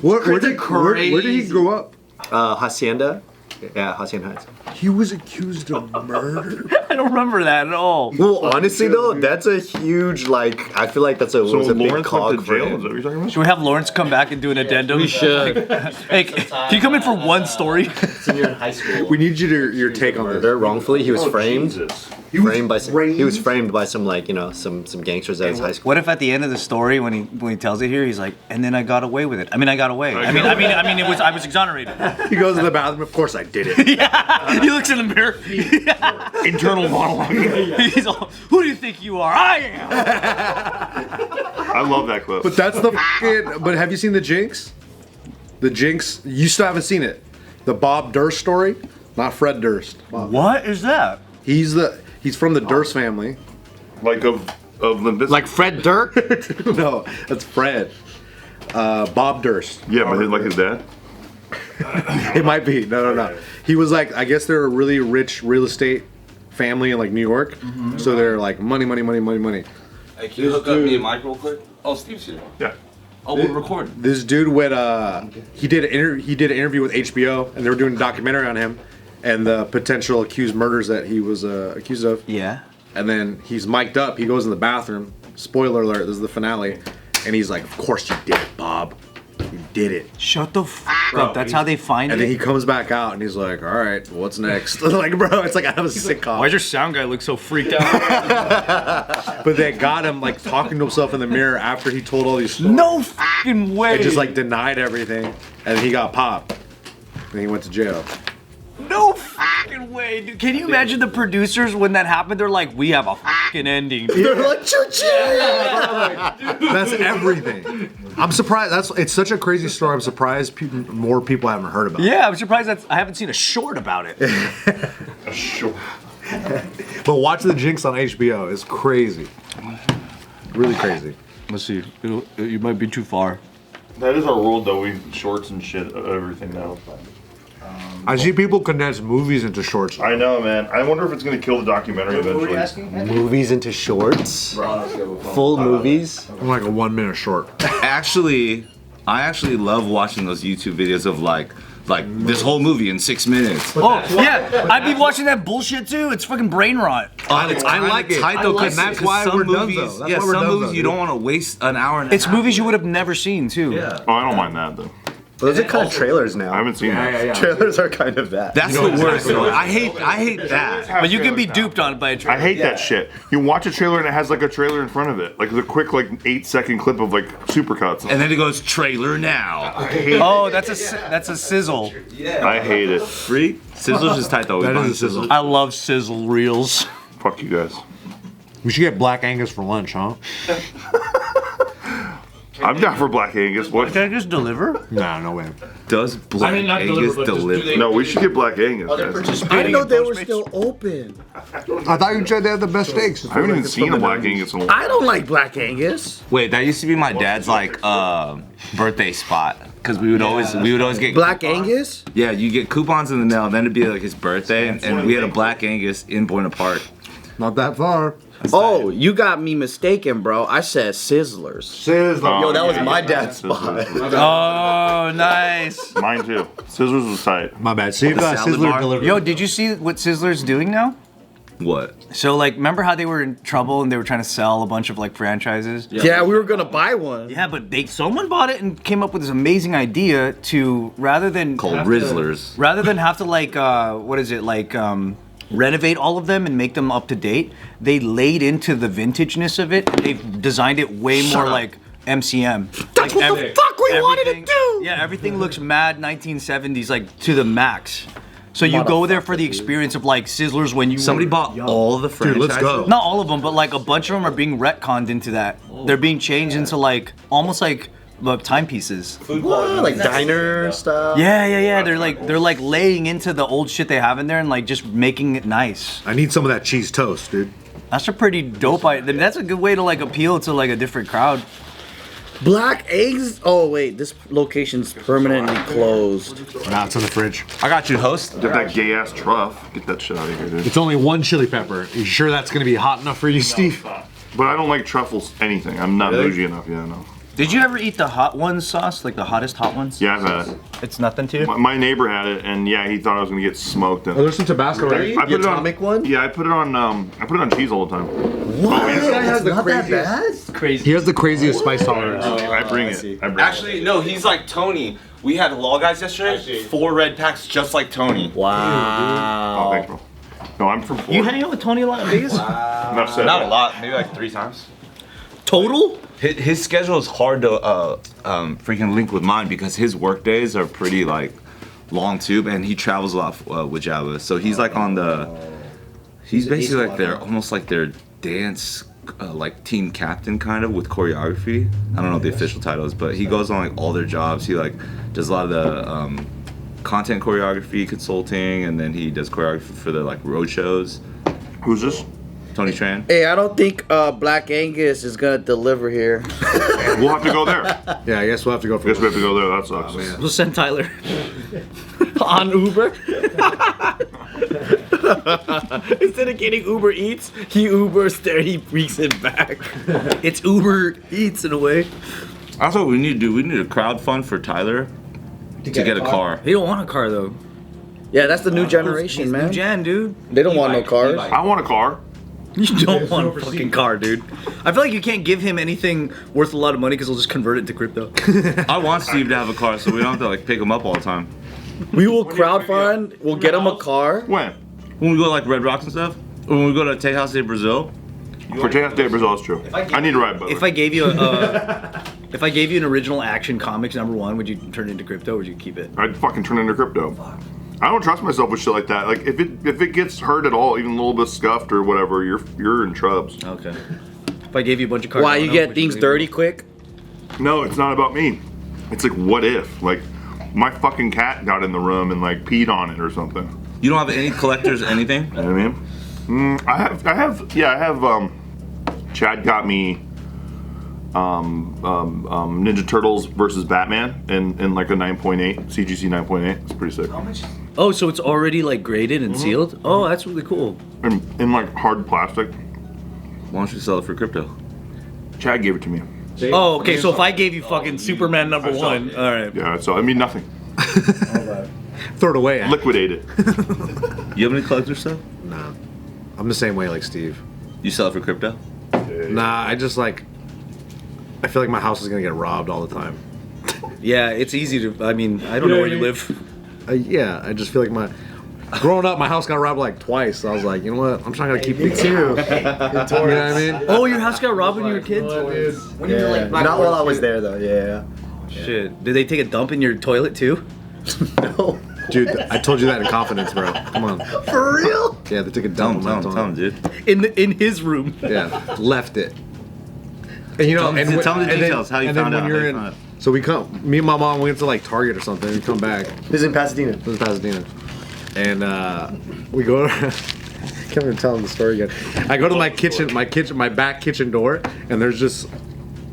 Where did he grow up? Hacienda. Yeah, Hacienda Heights. He was accused of murder. I don't remember that at all. Well, honestly though, that's a huge I feel like that's a big cog for him. Is that what you're talking about? Should we have Lawrence come back and do an addendum? We should. Hey, can you come in for one story? Senior in high school. We need your take on this. Murder wrongfully. He was framed. Jesus. He was framed by some some gangsters at his high school. What if at the end of the story, when he tells it here, he's like, and then I got away with it. I mean, I got away. I was exonerated. He goes to the bathroom. Of course, I did it. Yeah. He looks in the mirror. Internal monologue. He's all, who do you think you are? I am. I love that clip. But that's the fucking. But have you seen the Jinx? The Jinx. You still haven't seen it. The Bob Durst story, not Fred Durst. Bob. What is that? He's from the Durst family. Like of Limp Bizkit. Like Fred Durst? No, that's Fred. Bob Durst. Yeah, but like his dad. It might be. No. He was like, I guess they're a really rich real estate family in like New York. So they're like money. Hey, can you hook up me and Mike real quick? Oh, Steve's here. Yeah. Oh, we're recording. This dude went. He did an interview with HBO, and they were doing a documentary on him and the potential accused murders that he was accused of. Yeah. And then he's mic'd up. He goes in the bathroom. Spoiler alert. This is the finale. And he's like, "Of course you did it, Bob. You did it." Shut the f up. That's how they find And it. then he comes back out and he's like, "All right, what's next?" Like, bro, it's like I have a sitcom. Why's your sound guy look so freaked out? But they got him like talking to himself in the mirror after he told all these stories. No fucking way. And just like denied everything, and then he got popped. And he went to jail. No fucking way, dude. Can you imagine the producers when that happened? They're like, we have a fucking ending. They're like, that's everything. I'm surprised. It's such a crazy story. I'm surprised more people haven't heard about it. Yeah, I'm surprised that I haven't seen a short about it. Sure. But watch the Jinx on HBO. It's crazy. Really crazy. Let's see. You might be too far. That is our world though. We shorts and shit, everything now. I see people condense movies into shorts. I know, man. I wonder if it's gonna kill the documentary eventually. Movies into shorts. Full movies. I'm like a 1 minute short. I actually love watching those YouTube videos of like this whole movie in 6 minutes. Oh, yeah. I'd be watching that bullshit too. It's fucking brain rot. I like tight though, because that's why we're done, though. That's why we're some done, movies though, you don't want to waste an hour and a It's half. movies you would have never seen too. Yeah. Oh, I don't mind that though. Those are kind of trailers now. I haven't seen that. Trailers are kind of that. That's the worst though. I hate that. But you can be duped on it by a trailer. I hate that shit. You watch a trailer and it has like a trailer in front of it, like the quick 8-second clip of like supercuts. And then it goes trailer now. Oh, that's a sizzle. I hate it. Free? Sizzles is tight though. That is a sizzle. I love sizzle reels. Fuck you guys. We should get Black Angus for lunch, huh? I'm down for Black Angus. What? Can I just deliver? Nah, no way. Does Black Angus deliver? No, we should get Black Angus. Guys. I didn't know they were still open. I thought you said they had the best steaks. I haven't even seen a Black Angus in a while. I don't like Black Angus. Wait, that used to be my dad's birthday spot. Cause we would always get Black Angus? Yeah, you get coupons in the mail, then it'd be like his birthday, and we had a Black Angus in Buena Park. Not that far. Oh, you got me mistaken, bro. I said Sizzlers. Sizzler. Yo, that was my dad's spot. Oh, nice. Mine too. Scissors was tight. My bad. See if salad Sizzler bar. delivered. Yo, did you see what Sizzler's doing now? What? So like, remember how they were in trouble and they were trying to sell a bunch of like franchises? Yeah, we were gonna buy one. Yeah, but someone bought it and came up with this amazing idea to rather than Called Rizzlers. have to renovate all of them and make them up to date, they laid into the vintageness of it. They've designed it way more like MCM. That's what the fuck we wanted to do! Yeah, everything looks mad 1970s, like to the max. So you go there for the experience of like Sizzlers when you Somebody bought all the franchises. Dude, let's go. Not all of them, but like a bunch of them are being retconned into that. They're being changed into like almost like timepieces. What? Like diner stuff? Yeah. They're like laying into the old shit they have in there and like just making it nice. I need some of that cheese toast, dude. That's a pretty dope idea. That's a good way to like appeal to like a different crowd. Black eggs? Oh wait, this location's permanently closed. Nah, it's in the fridge. I got you, host. Get that gay ass truff. Get that shit out of here, dude. It's only one chili pepper. You sure that's gonna be hot enough for you, Steve? But I don't like truffles anything. I'm not bougie enough. Yeah, no. Did you ever eat the hot ones sauce, like the hottest hot ones? Yeah, I've had it. It's nothing to you? My neighbor had it, and yeah, he thought I was gonna get smoked. And Oh, there's some Tabasco right? I put it on. atomic one? Yeah, I put it on cheese all the time. What? This guy has the Not that craziest. bad? Crazy. He has the craziest spice tolerance. I bring I it. see. I bring Actually, no, he's like Tony. We had Law Guys yesterday. 4 red packs, just like Tony. it. Oh, Wow. thanks, bro. No, I'm from. You hang out with Tony a lot in Vegas? Enough said. Not a lot, maybe like 3 times. Total? His schedule is hard to freaking link with mine because his work days are pretty like long too, and he travels a lot with Java. So he's like on the. He's basically like their almost like their dance like team captain kind of with choreography. I don't know what the official title is, but he goes on like all their jobs. He like does a lot of the content choreography consulting, and then he does choreography for the like road shows. Who's this? Tony Tran. Hey, I don't think Black Angus is gonna deliver here. We'll have to go there. Yeah, I guess we'll have to go for Guess we have to go there. That sucks. We'll send Tyler on Uber. Instead of getting Uber Eats, he Ubers there, he brings it back. It's Uber Eats in a way. That's what we need to do. We need a crowd fund for Tyler to get a car. He don't want a car though. Yeah, that's the new generation, He's man. New gen, dude. They don't want no cars. I want a car. You don't want a fucking car, dude. I feel like you can't give him anything worth a lot of money because he'll just convert it to crypto. I want Steve to have a car so we don't have to like pick him up all the time. We will crowdfund. We'll get him a car. When? When we go to like Red Rocks and stuff, or when we go to Tejas de Brazil. For Tejas de Brazil, it's true. I need to ride both. If I gave you if I gave you an original Action Comics #1, would you turn it into crypto or would you keep it? I'd fucking turn into crypto. I don't trust myself with shit like that. Like if it gets hurt at all, even a little bit scuffed or whatever, you're in trubs. Okay. If I gave you a bunch of cards, Why you get things dirty quick? No, it's not about me. It's like what if? Like my fucking cat got in the room and like peed on it or something. You don't have any collectors, anything? You know what I mean? I have. Chad got me Ninja Turtles versus Batman in like a 9.8 CGC 9.8. It's pretty sick. Oh, so it's already like graded and sealed? Oh, that's really cool. In like hard plastic. Why don't you sell it for crypto? Chad gave it to me. Oh, okay. So if I gave you fucking Superman #1, all right. Yeah, so I mean nothing. Throw it away. Liquidate it. You have any collector stuff? Nah. I'm the same way like Steve. You sell it for crypto? Nah, I just like. I feel like my house is gonna get robbed all the time. Yeah, it's easy to. I mean, I don't know where you live. Yeah, I just feel like my. Growing up, my house got robbed like twice. So I was like, you know what? I'm trying to keep things too. You know what I mean? Oh, your house got robbed when you were kids? When you were like Not while I was there though. Yeah. Shit. Did they take a dump in your toilet too? No. Dude, I told you that in confidence, bro. Come on. For real? Yeah, they took a Tell dump him, on tell my him, toilet. tell him, dude. In his room. Yeah, left it. And you know, Tell him the details, how you found out, when how you're you in, found out. so we come, me and my mom went to like Target or something. We come back. This is in Pasadena. This is Pasadena, and we go. I can't even tell him the story again. I go to my back kitchen door, and there's just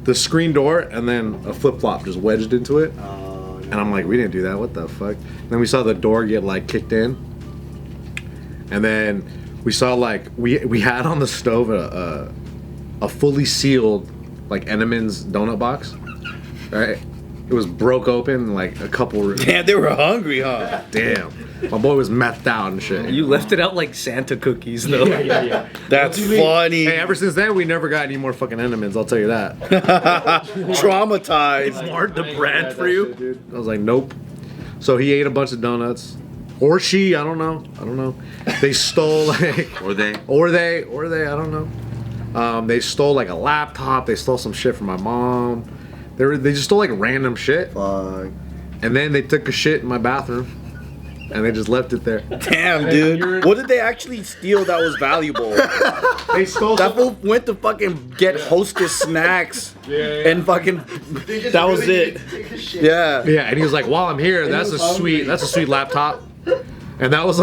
the screen door, and then a flip flop just wedged into it. And I'm like, we didn't do that. What the fuck? And then we saw the door get like kicked in, and then we saw like we had on the stove a fully sealed like Enemans donut box, right? It was broke open like a couple. Damn, they were hungry, huh? Damn, my boy was methed out and shit. You left it out like Santa cookies, though. That's funny. Hey, ever since then we never got any more fucking Enemans. I'll tell you that. Traumatized. Hard to brand for you. I was like, nope. So he ate a bunch of donuts, or she. I don't know. They stole like, Or they. or they. I don't know. They stole like a laptop. They stole some shit from my mom. They just stole like random shit. Fuck. And then they took a shit in my bathroom, and they just left it there. Damn, dude. What did they actually steal that was valuable? They stole. That fool went to fucking get Hostess snacks and fucking. That was it. Yeah. Yeah, and he was like, "While I'm here, that's a sweet laptop," and that was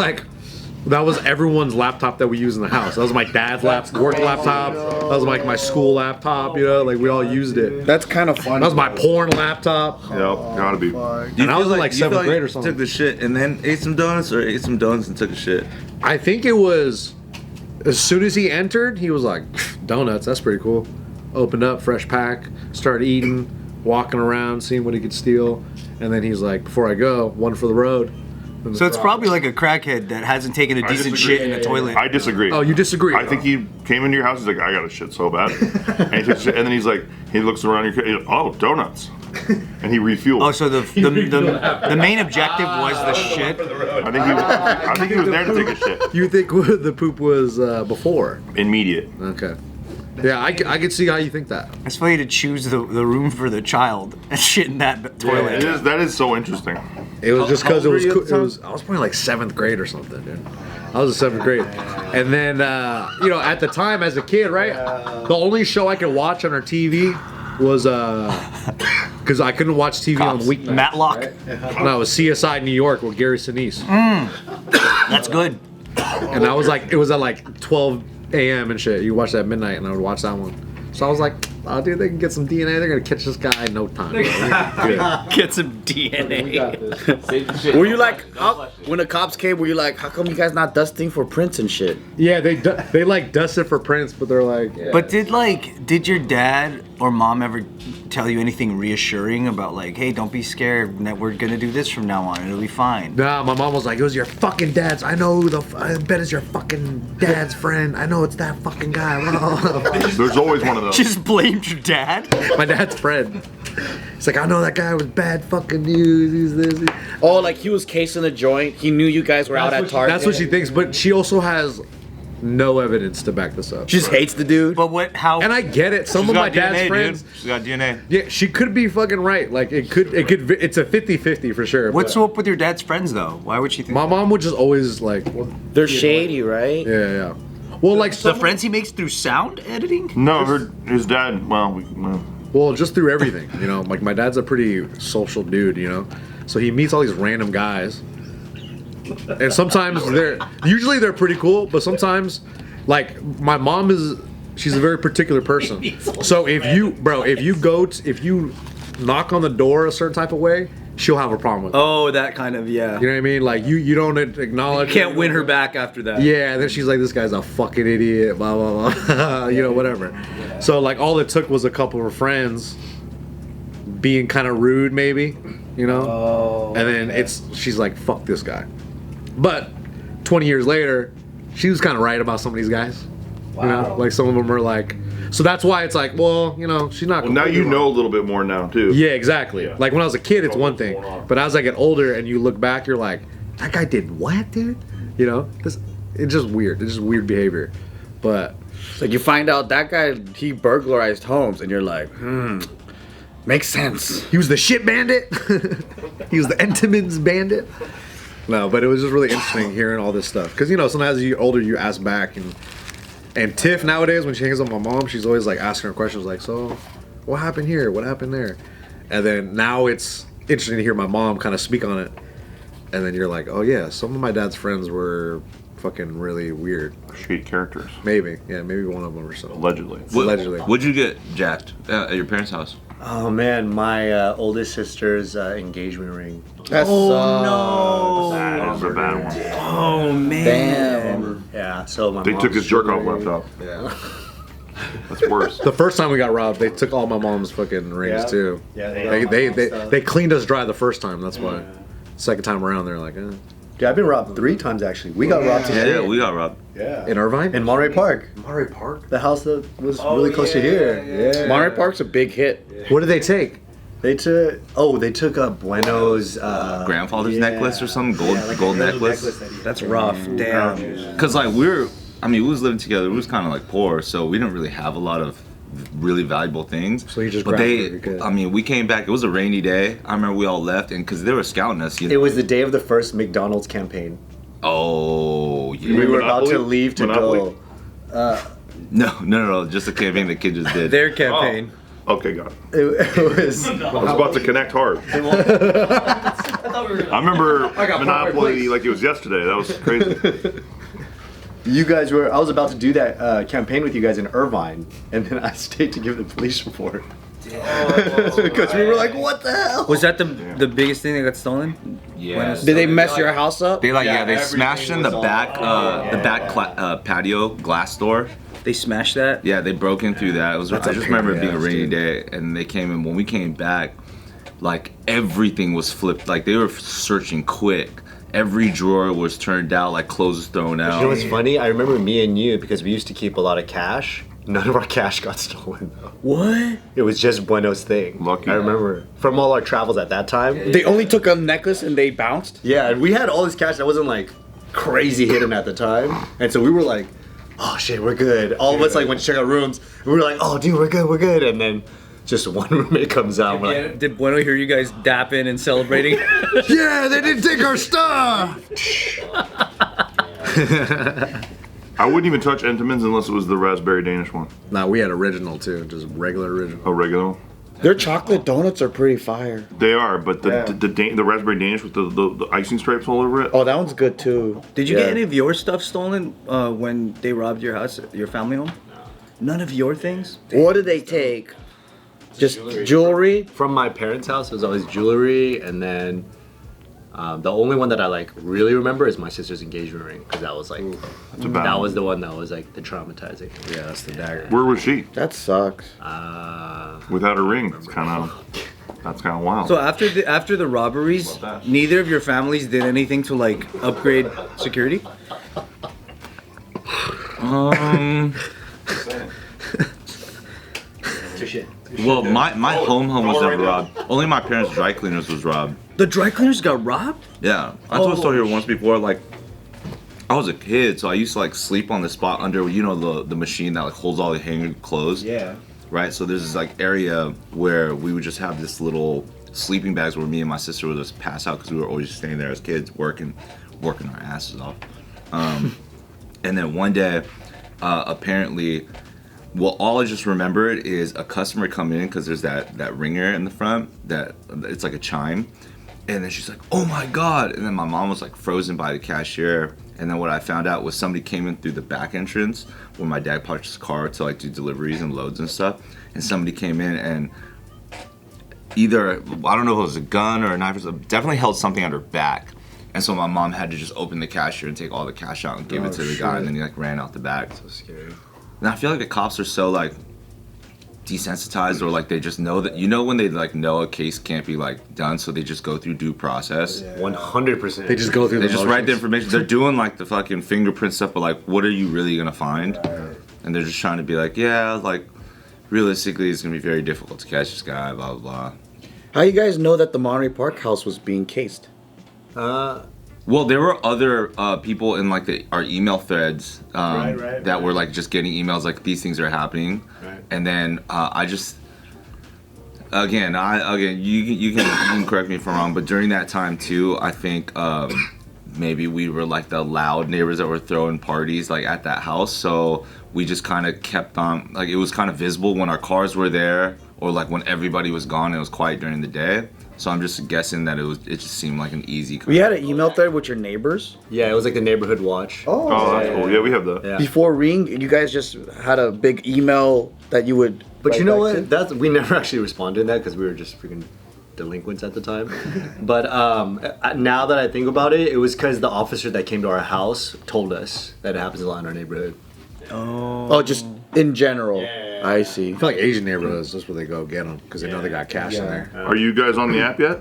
everyone's laptop that we use in the house. That was my dad's work laptop. That was like my school laptop. You know, like we all used it. That's kind of funny. That was my porn laptop. Yep, gotta be. And I was in like you feel 7th grade or you something. Took the shit and then ate some donuts, or ate some donuts and took a shit. I think it was as soon as he entered, he was like, "Donuts, that's pretty cool." Opened up, fresh pack, started eating. walking around, seeing what he could steal, and then he's like, before I go, one for the road. So it's probably like a crackhead that hasn't taken a decent disagree. shit in the toilet. I disagree. Oh, you disagree? I think he came into your house. He's like, I got a shit so bad, and he took shit, and then he's like, he looks around your, he's like, oh, donuts, and he refueled. Oh, so the main objective was the shit. I think he was there to take a shit. You think the poop was before? Immediate. Okay. Yeah, I could see how you think that. It's funny to choose the room for the child and shit in that toilet. That is so interesting. It was just because How old were you at the time? I was probably like 7th grade or something, dude. I was in 7th grade. And then, at the time as a kid, right? The only show I could watch on our TV was, because I couldn't watch TV on weeknights. Matlock. No, it was CSI New York with Gary Sinise. That's good. And I was like, it was at like 12 a.m. and shit. You watch that at midnight, and I would watch that one. So I was like, oh, dude, they can get some DNA. They're going to catch this guy in no time. Bro. Get some DNA. Were you like, when the cops came, were you like, how come you guys not dusting for prints and shit? Yeah, they like dusted for prints, but they're like, yeah. But did your dad or mom ever tell you anything reassuring about like, hey, don't be scared, that we're gonna do this from now on, it'll be fine? Nah, my mom was like, it was your fucking dad's. I know I bet it's your fucking dad's friend. I know it's that fucking guy. There's always one of those. Just blamed your dad? My dad's friend. It's like, I know that guy was bad fucking news. He's this. Oh, like he was casing the joint. He knew you guys were out at Target. That's what she thinks, but she also has no evidence to back this up. She just hates the dude. But how? And I get it. Some She's of my got dad's DNA, friends. dude. She's got DNA. Yeah, she could be fucking right. Like it's a 50-50 for sure. What's but up with your dad's friends though? Why would she think? my mom would just always like, They're shady, right? yeah. Well, like The friends he makes through sound editing? No, his dad. Well, just through everything, Like my dad's a pretty social dude, So he meets all these random guys, and sometimes they're pretty cool, but sometimes, like my mom she's a very particular person. So if you knock on the door a certain type of way, she'll have a problem with it. Oh, that kind of, yeah. You know what I mean? Like you don't acknowledge. You can't win her back after that. Yeah, and then she's like, this guy's a fucking idiot, blah, blah, blah, whatever. So, like, all it took was a couple of her friends being kind of rude, maybe, Oh, and then she's like, fuck this guy. But 20 years later, she was kind of right about some of these guys. Wow. Like, some of them are like, so that's why it's like, well, she's not. Well, now you know a little bit more now too. Yeah, exactly. Yeah. Like when I was a kid, it's one thing, but as I get older and you look back, you're like, that guy did what, dude? It's just weird. It's just weird behavior. But it's like you find out that guy, he burglarized homes, and you're like, makes sense. he was the shit bandit. He was the Entenmann's bandit. No, but it was just really interesting hearing all this stuff because sometimes as you get older, you ask back and Tiff nowadays when she hangs out with my mom, she's always like asking her questions like, so what happened here? What happened there? And then now it's interesting to hear my mom kind of speak on it. And then you're like, oh yeah, some of my dad's friends were fucking really weird. Shady characters. Maybe one of them or something. Allegedly. Allegedly. What'd you get jacked at your parents' house? Oh man, my oldest sister's engagement ring. That no. That is a bad one. Oh man. Damn. Yeah. So my They mom took his jerk off laptop. Yeah. That's worse. The first time we got robbed, they took all my mom's fucking rings Yeah. too. Yeah, They cleaned us dry the first time. That's why. Second time around, they're like, Yeah, I've been robbed 3 times actually. We got robbed today. Yeah, we got robbed. Yeah. in Irvine, In Monterey Park. Monterey Park. The house that was really close to here. Yeah. Monterey Park's a big hit. What did they take? They took a Bueno's Grandfather's necklace or something, gold necklace. That's rough. Damn. Cause like we was living together. We was kind of like poor, so we didn't really have a lot of really valuable things. So you just but grabbed whatever you could. we came back. It was a rainy day. I remember we all left, and cause they were scouting us. It was the day of the first McDonald's campaign. Oh yeah. We were about to Monopoly? leave to Monopoly? go. No. Just a campaign the kid just did. Their campaign. Okay, got it. It was. I was about to connect hard. I remember Monopoly like it was yesterday. That was crazy. You guys were. I was about to do that campaign with you guys in Irvine, and then I stayed to give the police report. Because we were like, "What the hell?" Was that the biggest thing that got stolen? Yeah. Did they mess your house up? They they smashed in the back patio glass door, They smashed that. Yeah, they broke in through that. It was. I just remember it being a rainy day, and they came in. When we came back, like everything was flipped. Like they were searching quick. Every drawer was turned out. Like clothes was thrown out. You know what's funny? I remember me and you, because we used to keep a lot of cash. None of our cash got stolen though. What? It was just Bueno's thing. Lucky. I remember from all our travels at that time. They only took a necklace and they bounced? Yeah, and we had all this cash that wasn't like crazy hidden at the time. And so we were like, oh shit, we're good. All of us like went to check out rooms. And we were like, oh dude, we're good. And then just one roommate comes out. And we're like, Did Bueno hear you guys dapping and celebrating? Yeah, they didn't take our stuff. I wouldn't even touch Entenmann's unless it was the raspberry Danish one. Nah, we had original too, just regular original. A regular. Their chocolate donuts are pretty fire. They are, but the raspberry Danish with the icing stripes all over it. Oh, that one's good too. Did you get any of your stuff stolen when they robbed your house, your family home? None of your things? What did they take? Just jewelry? from my parents' house, it was always jewelry, and then the only one that I like really remember is my sister's engagement ring, because that was like That's a bad that one. was the one that was like the traumatizing. Yeah, that's the dagger. Where was she? That sucks. Without her ring. That's kind of wild. So after the robberies, neither of your families did anything to like upgrade security? Well, my home was never robbed. Only my parents' dry cleaners was robbed. The dry cleaners got robbed? Yeah, I told a story here once before. Like, I was a kid, so I used to like sleep on the spot under, you know, the machine that like holds all the hanging clothes. Yeah. Right. So there's this like area where we would just have this little sleeping bags where me and my sister would just pass out because we were always just staying there as kids, working our asses off. And then one day, apparently. Well, all I just remembered is a customer coming in because there's that ringer in the front that it's like a chime, and then she's like, "Oh my god!" And then my mom was like frozen by the cashier, and then what I found out was somebody came in through the back entrance where my dad parked his car to like do deliveries and loads and stuff, and somebody came in and either I don't know if it was a gun or a knife or something, definitely held something on her back. And so my mom had to just open the cashier and take all the cash out and give it to the guy, and then he like ran out the back. So Scary. and I feel like the cops are so like desensitized, or like they just know that, you know, when they like know a case can't be like done, so they just go through due process. 100%. They just go through. They the just write the motions. information. They're doing like the fucking fingerprint stuff, but like, what are you really gonna find? And they're just trying to be like, yeah, like realistically, it's gonna be very difficult to catch this guy. Blah blah blah. How you guys know that the Monterey Park house was being cased? Well, there were other people in like our email threads that were like just getting emails like these things are happening, and then I just again you can correct me if I'm wrong, but during that time too, I think maybe we were like the loud neighbors that were throwing parties like at that house, so we just kind of kept on, like it was kind of visible when our cars were there, or like when everybody was gone and it was quiet during the day. So I'm just guessing that it just seemed like an easy. We had an email thread with your neighbors. Yeah, it was like the neighborhood watch. Oh, that's cool. Yeah, we have that. Yeah. Before Ring, you guys just had a big email that you would. But you know write back what? We never actually responded to that because we were just freaking delinquents at the time. But now that I think about it, it was because the officer that came to our house told us that it happens a lot in our neighborhood. Oh, just in general. I see. I feel like Asian neighborhoods, that's where they go get them because they know they got cash in there. Are you guys on the app yet?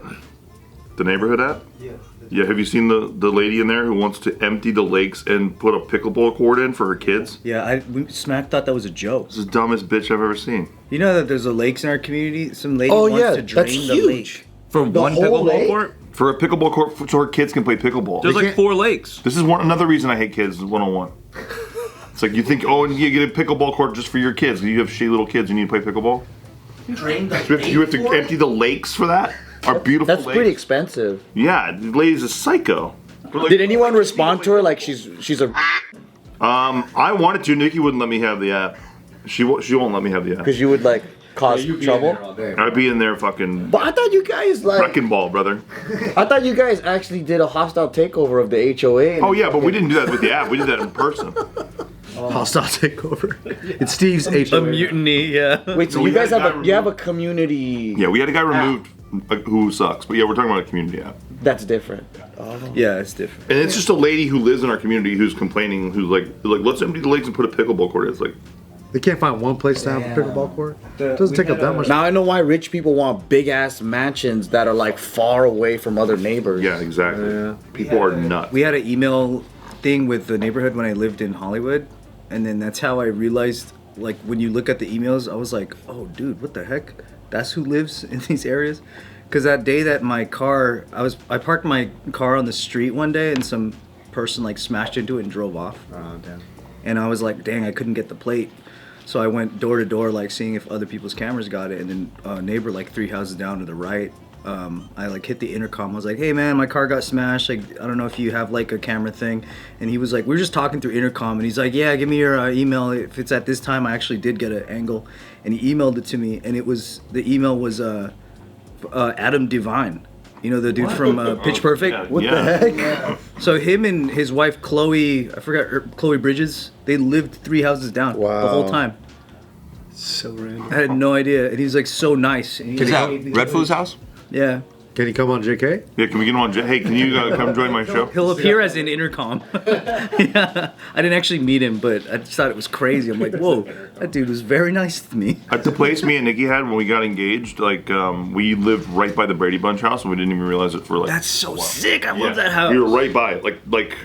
The neighborhood app? Yeah. Yeah, have you seen the lady in there who wants to empty the lakes and put a pickleball court in for her kids? Yeah, Smack thought that was a joke. This is the dumbest bitch I've ever seen. You know that there's a lakes in our community? Some lady Oh wants yeah, to drain that's the huge. lake. For one whole pickleball lake? court? For a pickleball court so her kids can play pickleball. There's like 4 lakes. This is another reason I hate kids is one-on-one. It's like you think, oh, and you get a pickleball court just for your kids. You have shitty little kids and you need to play pickleball? You have to empty the lakes for that? Our beautiful That's lakes? pretty expensive. Yeah, the lady's a psycho. We're like, Did anyone respond to her like she's a? I wanted to. Nikki wouldn't let me have the app. She won't let me have the app. Because you would like cause trouble. I'd be in there fucking But I thought you guys like. wrecking ball, brother. I thought you guys actually did a hostile takeover of the HOA. Oh yeah, but we didn't do that with the app. We did that in person. Hostile takeover. It's Steve's HOA. A mutiny, yeah. Wait, so No, you we guys had a have guy a community? Yeah, we had a guy removed who sucks. But yeah, we're talking about a community app. That's different. Yeah, it's different. And it's just a lady who lives in our community who's complaining, who's like let's empty the lakes and put a pickleball court. It's like, They can't find one place to have a pickleball court. It doesn't take up that much. Now I know why rich people want big ass mansions that are like far away from other neighbors. yeah, exactly. Yeah. People are nuts. We had an email thing with the neighborhood when I lived in Hollywood, and then that's how I realized, like, when you look at the emails, I was like, oh, dude, what the heck? That's who lives in these areas? Because that day that my car, I parked my car on the street one day, and some person, like, smashed into it and drove off. Oh, damn. And I was like, dang, I couldn't get the plate. So I went door to door, like, seeing if other people's cameras got it, and then a neighbor, like, 3 houses down to the right, I like hit the intercom. I was like, hey man, my car got smashed. Like, I don't know if you have like a camera thing. And he was like, we were just talking through intercom, and he's like, yeah, give me your email. If it's at this time, I actually did get an angle. And he emailed it to me, and the email was Adam Devine. You know, the dude from Pitch Perfect? Yeah, What yeah. the heck? So him and his wife, Chloe, I forgot her, Chloe Bridges, they lived 3 houses down the whole time. So random. I had no idea. And he's like so nice. And he Is that gave me- Red Food's house? Yeah. Can he come on JK? Yeah, can we get him on? Hey, can you come join my show? He'll appear as an intercom. Yeah. I didn't actually meet him, but I just thought it was crazy. I'm like, whoa, that dude was very nice to me. At the place me and Nikki had when we got engaged, like we lived right by the Brady Bunch house, and we didn't even realize it for like. That's so sick. I Yeah. love that house. We were right by it, like,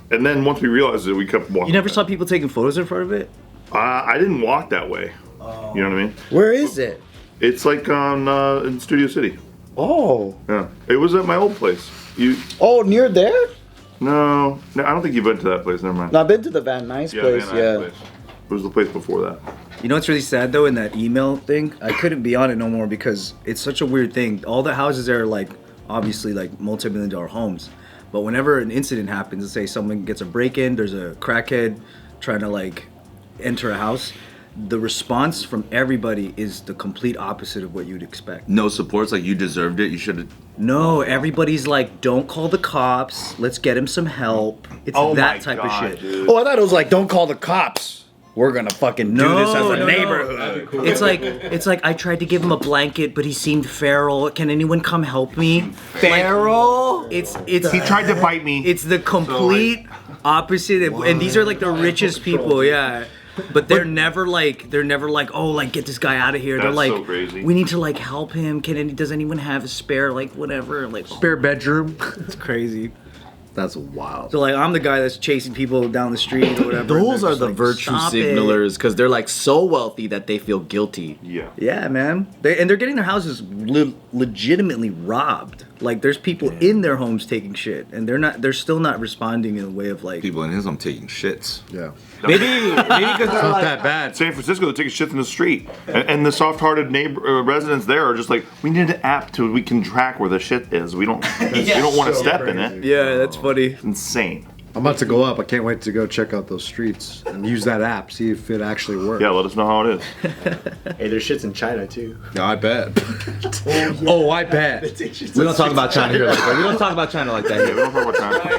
and then once we realized it, we kept walking. You never saw people taking photos in front of it? I didn't walk that way. You know what I mean? Where is it? It's like on in Studio City. Oh. Yeah, it was at my old place. Oh, near there? No, I don't think you've been to that place. Never mind. No, I've been to the Van Nuys place. Van Nuys Yeah. place. It was the place before that. You know what's really sad though in that email thing? I couldn't be on it no more because it's such a weird thing. All the houses there are like obviously like multi-million-dollar homes. But whenever an incident happens, let's say someone gets a break-in, there's a crackhead trying to like enter a house, the response from everybody is the complete opposite of what you'd expect. No supports, like you deserved it. You should have. No, everybody's like, don't call the cops. Let's get him some help. It's that type of shit. Dude. Oh, I thought it was like, don't call the cops. We're gonna fucking do this as a neighborhood. It's like I tried to give him a blanket, but he seemed feral. Can anyone come help me? Feral? It's He tried to bite me. It's the complete opposite, and these are like the richest people, yeah. But they're never like, oh, like get this guy out of here. They're That's like, so crazy. we need to like help him. Does anyone have a spare like whatever? Like Spare bedroom. it's crazy. That's wild. So like I'm the guy that's chasing people down the street or whatever. and Those they're are just the like, virtue "Stop it." signalers because they're like so wealthy that they feel guilty. Yeah. Yeah, man. They're getting their houses legitimately robbed. Like there's people in their homes taking shit, and they're still not responding in a way of like. People in his home taking shits. Yeah. Maybe because It's not that bad. San Francisco, they're taking shit in the street, and the soft-hearted neighbor residents there are just like, we need an app to we can track where the shit is. We don't want to step in it. Yeah, that's funny. It's insane. I'm about to go up. I can't wait to go check out those streets and use that app, see if it actually works. Yeah, let us know how it is. Hey, there's shits in China too. Yeah, I bet. Oh, I bet. we don't talk about China here like that. We don't talk about China like that Yeah, here. we don't talk about China.